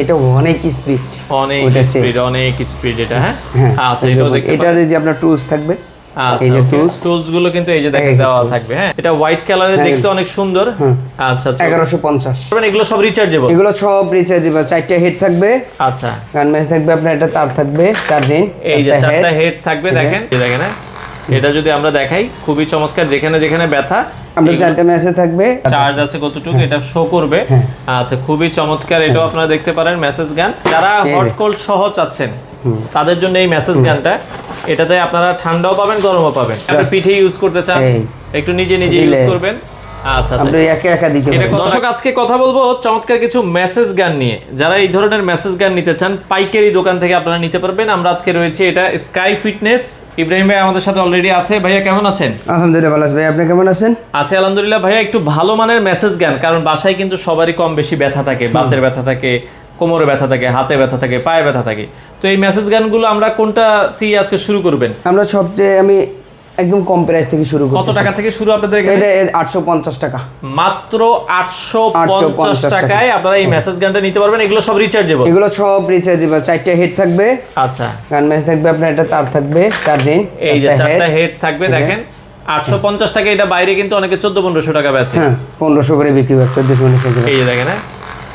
এটা অনেক স্পিড, অনেক স্পিড এটা। হ্যাঁ আচ্ছা, এটার যে আপনার টুলস থাকবে, এই যে টুলস গুলো কিন্তু এই যে দেখেন দেওয়া থাকবে। হ্যাঁ, এটা হোয়াইট কালারে দেখতে অনেক সুন্দর। আচ্ছা আচ্ছা, 1150। এগুলো সব রিচার্জেবল? এগুলো সব রিচার্জেবল। 4টা হেড থাকবে। আচ্ছা, গান ম্যাচ থাকবে আপনার, এটা তার থাকবে চার্জিং। এই যে 4টা হেড থাকবে, দেখেন দেখেন। হ্যাঁ, এটা যদি আমরা দেখাই খুবই চমৎকার, যেখানে যেখানে ব্যথা আপনার 4টা মেসেজ থাকবে, চার্জ আছে কতটুকু এটা শো করবে। আচ্ছা, খুবই চমৎকার। এটাও আপনারা দেখতে পারেন মেসেজ গান। যারা হট কোল্ড সহ চাচ্ছেন তাদের জন্য এই মেসেজ গানটা, এটাতে আপনারা ঠান্ডাও পাবেন গরমও পাবেন। আপনি পিঠে ইউজ করতে চান, একটু নিজে নিজে ইউজ করবেন। আচ্ছা আচ্ছা, একা দিতে পারেন। দর্শক, আজকে কথা বলবো চমৎকার কিছু মেসেজ গান নিয়ে। যারা এই ধরনের মেসেজ গান নিতে চান পাইকারি দোকান থেকে আপনারা নিতে পারবেন। আমরা আজকে রয়েছে এটা স্কাই ফিটনেস। ইব্রাহিম ভাই আমাদের সাথে অলরেডি আছে। ভাইয়া কেমন আছেন? আলহামদুলিল্লাহ ভালো আছি ভাই, আপনি কেমন আছেন? আচ্ছা আলহামদুলিল্লাহ। ভাইয়া একটু ভালো মানের মেসেজ গান, কারণ বাসায় কিন্তু সবারই কম বেশি ব্যথা থাকে, বাতের ব্যথা থাকে, কোমরে ব্যথা থাকে, হাতে ব্যথা থাকে, পায়ে ব্যথা থাকে। তো এই মেসেজ গানগুলো আমরা কোনটা দিয়ে আজকে শুরু করবেন? আমরা সবচেয়ে আমি একদম কম প্রাইস থেকে শুরু করব। কত টাকা থেকে শুরু আপনাদের এখানে? এটা 850 টাকা, মাত্র 850 টাকায় আপনারা এই মেসেজ গানটা নিতে পারবেন। এগুলো সব রিচার্জেবল? এগুলো সব রিচার্জেবল। 4টা হেড থাকবে। আচ্ছা, গান ম্যাচ থাকবে আপনার, এটা তার থাকবে চার্জিং। এই যে 4টা হেড থাকবে, দেখেন 850 টাকা। এটা বাইরে কিন্তু অনেকে 1400-1500 টাকা বেচে। হ্যাঁ, 1500 করে বিক্রি হয়, 1400 করে। এই যে দেখেন,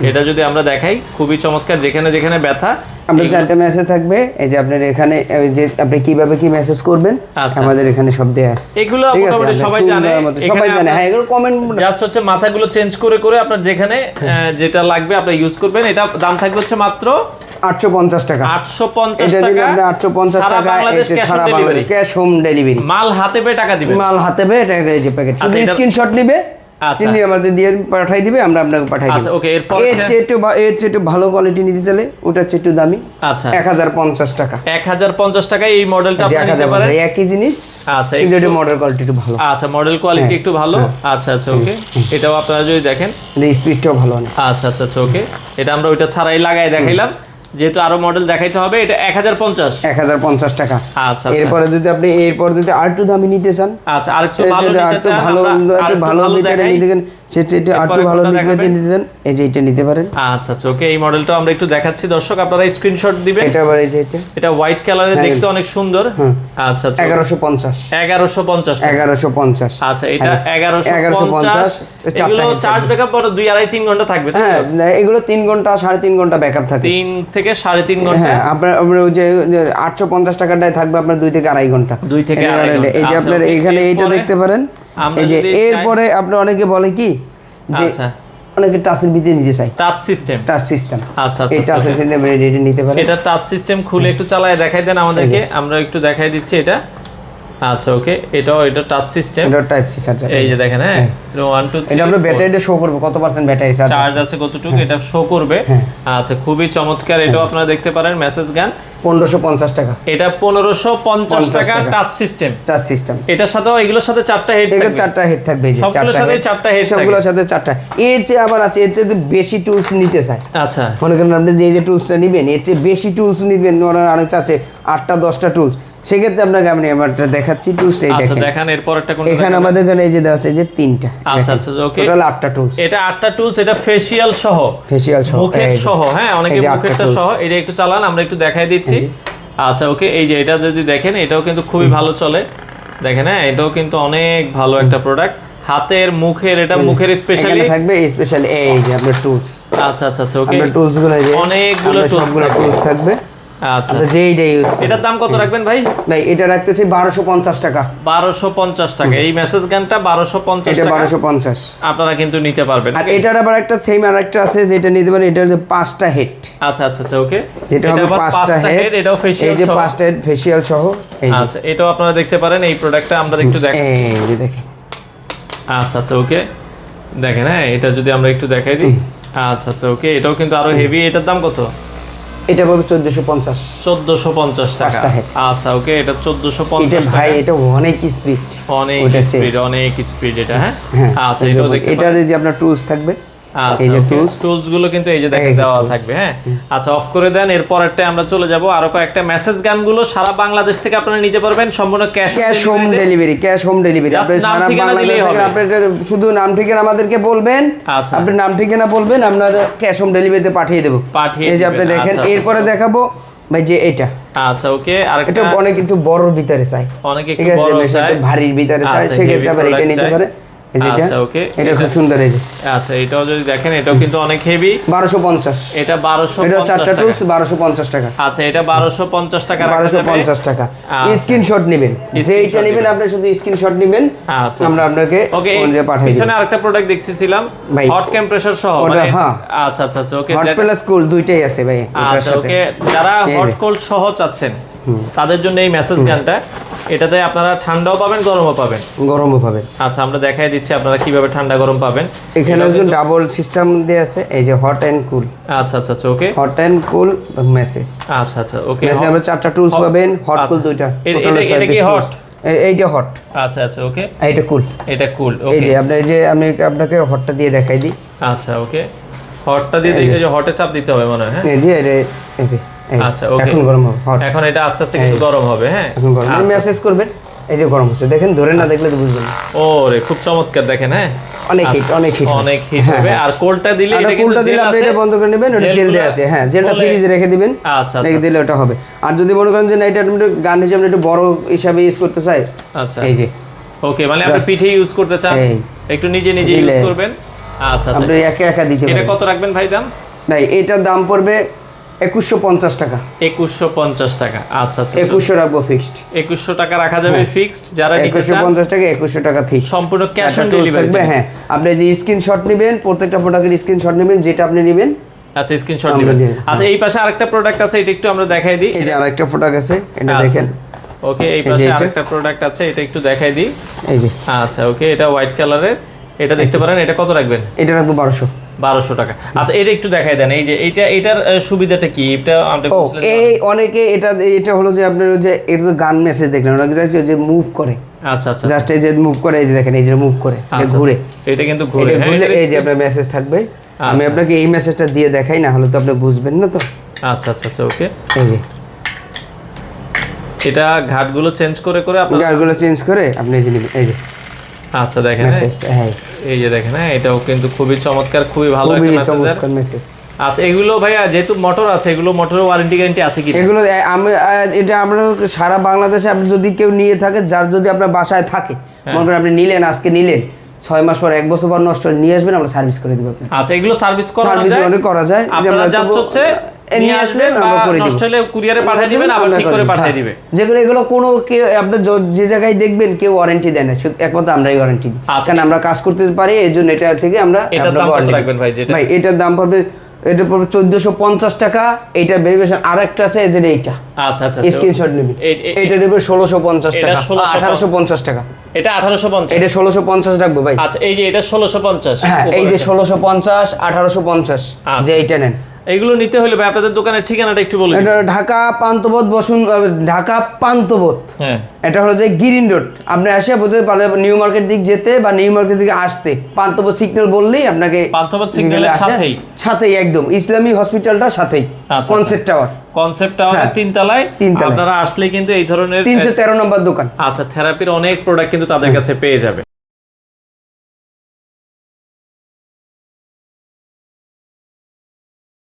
এটা যদি আমরা দেখাই খুবই চমৎকার, যেখানে যেখানে ব্যথা। আপনার 4টা মেসেজ থাকবে। এই যে আপনার এখানে যে আপনি কিভাবে কি মেসেজ করবেন আমাদের এখানে সব দেয়া আছে। এগুলো মোটামুটি সবাই জানে, সবাই জানে। হ্যাঁ, এগুলো কমেন্ট জাস্ট হচ্ছে মাথাগুলো চেঞ্জ করে করে আপনার যেখানে যেটা লাগবে আপনি ইউজ করবেন। এটা দাম থাকবে হচ্ছে মাত্র 850 টাকা। 850 টাকা। এটা আপনি 850 টাকা, এটা সারা বাংলাদেশ ক্যাশ হোম ডেলিভারি। মাল হাতে পেয়ে টাকা দিবেন। মাল হাতে পেয়ে এটা এই যে প্যাকেট, শুধু স্ক্রিনশট নিবে, তিনি আমাদের দিয়ে পাঠাই দিবে, আমরা আপনাকে পাঠাই দিব। আচ্ছা ওকে, এরপর এর চেয়ে একটু ভালো কোয়ালিটি নিতে চাইলে ওটা হচ্ছে একটু দামি। আচ্ছা, 1050 টাকা। 1050 টাকায় এই মডেলটা আপনি নিতে পারেন। একই জিনিস। আচ্ছা, কিন্তু এটা মডেল কোয়ালিটি একটু ভালো। আচ্ছা, মডেল কোয়ালিটি একটু ভালো। আচ্ছা আচ্ছা, ওকে। এটাও আপনারা যদি দেখেন, স্পিডটাও ভালো অনেক। আচ্ছা আচ্ছা আচ্ছা, ওকে। এটা আমরা ওইটা ছাড়াই লাগাই দেখাইলাম, যেহেতু আরো মডেল দেখাইতে হবে। এটা 1050 টাকা। আচ্ছা, এরপর যদি আরেকটু দামি নিতে চান, আচ্ছা আরেকটু ভালো নিতে চান, একটু ভালো ভিতরে নিতে চান, সেটা আরেকটু ভালো নিতে চান, এই যে এটা নিতে পারেন। আচ্ছা আচ্ছা, ওকে। এই মডেলটা আমরা একটু দেখাচ্ছি দর্শক, আপনারা স্ক্রিনশট দিবেন। এটা আবার এই যে এটা হোয়াইট কালারে দেখতে অনেক সুন্দর। আচ্ছা আচ্ছা, 1150। আচ্ছা, এটা 1150। এগুলো চার্জ ব্যাকআপ পরে 2-2.5-3 ঘন্টা থাকবে। হ্যাঁ, এগুলো 3 ঘন্টা 3.5 ঘন্টা ব্যাকআপ থাকে। 3 থেকে 3.5 ঘন্টা। হ্যাঁ, আপনার ওই যে 850 টাকাটায় থাকবে আপনার 2 থেকে 2.5 ঘন্টা। 2 থেকে 2.5 ঘন্টা। এই যে আপনার এখানে এইটা দেখতে পারেন। এই যে এরপরে আপনি অনেকে বলে কি যে অনেকে টাচের ভিতরে নিতে চাই, টাচ সিস্টেম। আচ্ছা, এই টাচ সিস্টেম এটা নিতে পারেন। এটা টাচ সিস্টেম খুলে একটু চালায় দেখাই দেন আমাদেরকে, আমরা একটু দেখাই দিচ্ছি এটা। আচ্ছা, ওকে। এটা টাচ সিস্টেম, এটা টাইপ সি চার্জার। এই যে দেখেন, হ্যাঁ 1 2 3 এটা আপনার ব্যাটারিটা শো করবে কত পার্সেন্ট ব্যাটারি চার্জ আছে কতটুকু, এটা শো করবে। আচ্ছা, খুবই চমৎকার। এটাও আপনারা দেখতে পারেন মেসেজ গান। 1550 টাকা। এটা 1550 টাকা। Touch system. এটার সাথে এগুলোর সাথে 4টা হেড থাকবে। 4টা হেড থাকবে, এই যে সবগুলোর সাথে 4টা হেড থাকবে, সবগুলোর সাথে 4টা। এর চেয়ে আবার আছে, এর চেয়ে বেশি টুলস নিতে চাই। আচ্ছা, মনে করেন আপনি যে টুলসটা নেবেন, এর চেয়ে বেশি টুলস নিবেন, অনেক আছে 8টা 10টা টুলস, সেক্ষেত্রে আপনাকে আমি আমারটা দেখাচ্ছি টুলসটা। এই দেখেন, দেখান এরপর একটা কোন এখানে আমাদের এখানে এই যে দেওয়া আছে যে 3টা। আচ্ছা আচ্ছা, ওকে। Total 8টা tools. এটা 8টা টুলস। এটা ফেশিয়াল সহ, মুখের সহ। হ্যাঁ, অনেকে মুখেরটা সহ। এটা একটু চালান, আমরা একটু দেখাই দিচ্ছি। আচ্ছা, ওকে। এই যে এটা যদি দেখেন, এটাও কিন্তু খুবই ভালো চলে, দেখেন। হ্যাঁ, এটাও কিন্তু অনেক ভালো একটা প্রোডাক্ট। হাতের মুখের, এটা মুখের স্পেশালি থাকবে, স্পেশালি এই যে আপনার টুলস। আচ্ছা আচ্ছা আচ্ছা, ওকে। আপনার টুলসগুলো এই যে অনেকগুলো টুলস থাকবে। আচ্ছা, যেইটা ইউজ। এটার দাম কত রাখবেন ভাই? ভাই এটা রাখতেছি 1250 টাকা। 1250 টাকা। এই মেসেজ গানটা 1250 টাকা। এটা 1250 আপনারা কিন্তু নিতে পারবেন। আর এটার আবার একটা সেম আরেকটা আছে যেটা নিতে পারেন, এটা হচ্ছে 5টা হেড। আচ্ছা আচ্ছা আচ্ছা, ওকে। যেটা হবে 5টা হেড, এটাও ফেশিয়াল, এই যে 5টা হেড ফেশিয়াল সহ। এই যে আচ্ছা, এটাও আপনারা দেখতে পারেন। এই প্রোডাক্টটা আমরা একটু দেখাই, এই যে দেখেন। আচ্ছা আচ্ছা, ওকে। দেখেন, হ্যাঁ, এটা যদি আমরা একটু দেখাই দিই। আচ্ছা আচ্ছা, ওকে। এটাও কিন্তু আরো হেভি। এটার দাম কত? এটা পড়বে 1450 টাকা। আচ্ছা, ওকে। এটা 1450 টাকা। ভাই এটা অনেক স্পিড, অনেক স্পিড এটা। হ্যাঁ, আচ্ছা। এটাও দেখতে এটার যে আপনার টুলস থাকবে, এই যে টুলস টুলস গুলো কিন্তু এই যে দেখেন দেওয়া থাকবে। হ্যাঁ, আচ্ছা অফ করে দেন। এরপরটা আমরা চলে যাব আরো কয়েকটা মেসেজ গান গুলো সারা বাংলাদেশ থেকে আপনারা নিতে পারবেন সম্পূর্ণ ক্যাশ হোম ডেলিভারি। আপনি সারা বাংলাদেশ থেকে আপনি শুধু নাম ঠিকানা আমাদেরকে বলবেন। আচ্ছা, আপনি নাম ঠিকানা বলবেন, আমরা ক্যাশ হোম ডেলিভারিতে পাঠিয়ে দেব। এই যে আপনি দেখেন। এরপরে দেখাবো ভাই যে এটা। আচ্ছা ওকে, আর এটা অনেক একটু বড় ভিতরে চাই, অনেক একটু বড় চাই, ভারীর ভিতরে চাই, সেক্ষেত্রে আবার এটা নিতে পারে। আচ্ছা ওকে, এটা খুব সুন্দর। এই যে আচ্ছা এটাও যদি দেখেন এটাও কিন্তু অনেক হেভি। 1250 এটা 1250 এটা চারটা টুলস 1250 টাকা। আচ্ছা এটা 1250 টাকা রাখা যাবে। 1250 টাকা। স্ক্রিনশট নেবেন, যেইটা নেবেন আপনি শুধু স্ক্রিনশট নেবেন। আচ্ছা আমরা আপনাকে ওকে ফোন দিয়ে পাঠিয়ে দেব। পিছনে আরেকটা প্রোডাক্ট দেখতেছিলাম হট কম্প্রেসর সহ মানে। আচ্ছা আচ্ছা ওকে, হট প্লাস কুল দুইটাই আছে ভাই এটার সাথে। ওকে, যারা হট কোল্ড সহ চাচ্ছেন তাদের জন্য এই মেসেজ গানটা। এটাতে আপনারা ঠান্ডাও পাবেন গরমও পাবেন। আচ্ছা আমরা দেখাই দিচ্ছি আপনারা কিভাবে ঠান্ডা গরম পাবেন। এখানে কিন্তু ডাবল সিস্টেম দেয়া আছে। এই যে হট এন্ড কুল। আচ্ছা আচ্ছা okay, hot and cool message. আচ্ছা আচ্ছা ওকে, মেসেজ আমরা চারটা টুলস পাবেন, হট কুল দুইটা। এটা কি হট? এইটা হট। আচ্ছা আচ্ছা ওকে, এইটা কুল। এটা কুল। ওকে, এই যে আমি আপনাকে হটটা দিয়ে দেখাই দিই। আচ্ছা ওকে, হটটা দিয়ে এই যে হটে চাপ দিতে হবে মনে হয়। হ্যাঁ এই দিয়ে এই যে আচ্ছা ওকে, এখন গরম হবে। হট এখন এটা আস্তে আস্তে কিন্তু গরম হবে। হ্যাঁ এখন গরম। মেসেজ করবেন, এই যে গরম হচ্ছে দেখেন, ধরে না দেখলে তো বুঝবেন না। ওরে খুব চমৎকার দেখেন। হ্যাঁ অনেক হিট হবে। আর কোলটা দিলে এটা কিন্তু কোলটা দিলে আপনি এটা বন্ধ করে নেবেন, ওটা জেল দেয়া আছে। হ্যাঁ, জেলটা ফ্রিজে রেখে দিবেন। আচ্ছা রেখে দিলে ওটা হবে। আর যদি মনে করেন যে না এটা আপনি গান হিসেবে একটু বড় হিসাবে ইউজ করতে চাই, আচ্ছা এই যে ওকে, মানে আপনি পিঠে ইউজ করতে চান, একটু নিজে ইউজ করবেন। আচ্ছা আপনি একা দিতে পারেন। এটা কত রাখবেন ভাই দাম? ভাই এটার দাম পড়বে 2150 টাকা। 2150 টাকা। আচ্ছা আচ্ছা 2100 রাখবো ফিক্সড। 2100 টাকা রাখা যাবে ফিক্সড। যারা নিতে চান 2150 টাকা 2100 টাকা ফিক্সড, সম্পূর্ণ ক্যাশ অন ডেলিভারি। হ্যাঁ, আপনি যে স্ক্রিনশট নেবেন, প্রত্যেকটা প্রোডাক্টের স্ক্রিনশট নেবেন, যেটা আপনি নেবেন। আচ্ছা স্ক্রিনশট নেবেন। আচ্ছা এই পাশে আরেকটা প্রোডাক্ট আছে, এটা একটু আমরা দেখাই দিই। এই যে আরেকটা প্রোডাক্ট আছে, এটা দেখেন। ওকে, এই পাশে আরেকটা প্রোডাক্ট আছে, এটা একটু দেখাই দিই। এই যে আচ্ছা ওকে, এটা হোয়াইট কালারের, এটা দেখতে পারেন। এটা কত রাখবেন? এটা রাখবো 1200 টাকা। আচ্ছা এটা একটু দেখাই দেন। এই যে এটার সুবিধাটা কি? এটা আমরা বুঝলেন। এই অনেকে এটা হলো যে আপনার যে এটা তো গান মেসেজ দেখলেন, ওরা চাইছে যে মুভ করে। আচ্ছা আচ্ছা, জাস্ট এই যে মুভ করে, এই যে দেখেন, এই যে মুভ করে, এটা ঘুরে। এটা কিন্তু ঘুরে। এই যে আপনার মেসেজ থাকবে। আমি আপনাকে এই মেসেজটা দিয়ে দেখাই, না হলে তো আপনি বুঝবেন না। তো আচ্ছা আচ্ছা আচ্ছা ওকে, এই যে এটা ঘাটগুলো চেঞ্জ করে আপনি ঘাটগুলো চেঞ্জ করে আপনি এই যে নেবেন। এই যে আচ্ছা দেখেন মেসেজ। হ্যাঁ, এই যে দেখেন। হ্যাঁ এটাও কিন্তু খুবই চমৎকার, খুবই ভালো একটা মেসেজ। আচ্ছা এগুলো ভাইয়া যেহেতু মোটর আছে, এগুলো মোটরের ওয়ারেন্টি গ্যারান্টি আছে কি? এগুলো এটা আমরা সারা বাংলাদেশে আপনি যদি কেউ নিয়ে থাকে, যার যদি আপনার বাসায় থাকে, মনে করেন আপনি নিলেন, আজকে নিলেন, 6 মাস পর 1 বছর পর নষ্ট নিয়ে আসবেন, আমরা সার্ভিস করে দেব আপনাকে। আচ্ছা এগুলো সার্ভিস করা যায়। আপনারা জাস্ট হচ্ছে নিয়ে আসলেন, আমরা করে দেব। নষ্ট হলে কুরিয়ারে পাঠিয়ে দিবেন, আবার ঠিক করে পাঠিয়ে দিবেন। যেগুলো এগুলো কোনো কেউ আপনি যে জায়গায় দেখবেন কেউ ওয়ারেন্টি দেয় না, শুধু একমাত্র আমরাই ওয়ারেন্টি দিই। কারণ আমরা কাজ করতে পারি, এইজন্য এটা থেকে আমরা এটার দাম কত রাখবেন ভাই? যেটা ভাই এটার দাম পড়বে, এটা পড়বে 1450 টাকা। এইটা ভেরিয়েশন আরেকটা আছে, এই যে এইটা। আচ্ছা আচ্ছা, স্ক্রিনশট নেবেন। এটা দেবে 1650 টাকা, 1850 টাকা। এটা 1850, এটা 1650 রাখবো ভাই। আচ্ছা এই যে এটা 1650। হ্যাঁ, এই যে 1650, 1850, যে এইটা নেন। এইগুলো নিতে হলে ভাই আপনাদের দোকানের ঠিকানাটা একটু বলুন। এটা ঢাকা পান্থপথ ঢাকা পান্থপথ। হ্যাঁ, এটা হলো যে গ্রিন রোড। আপনি আসে বলতে পারবেন নিউ মার্কেট দিক যেতে বা নিউ মার্কেট দিকে আসতে, পান্থপথ সিগন্যাল বললেই আপনাকে, পান্থপথ সিগন্যালের সাথেই একদম ইসলামী হসপিটালটা সাথেই, কনসেপ্ট টাওয়ার 3 তলায়। আপনারা আসলে কিন্তু এই ধরনের 313 নম্বর দোকান। আচ্ছা থেরাপির অনেক প্রোডাক্ট কিন্তু তাদের কাছে পেয়ে যাবে।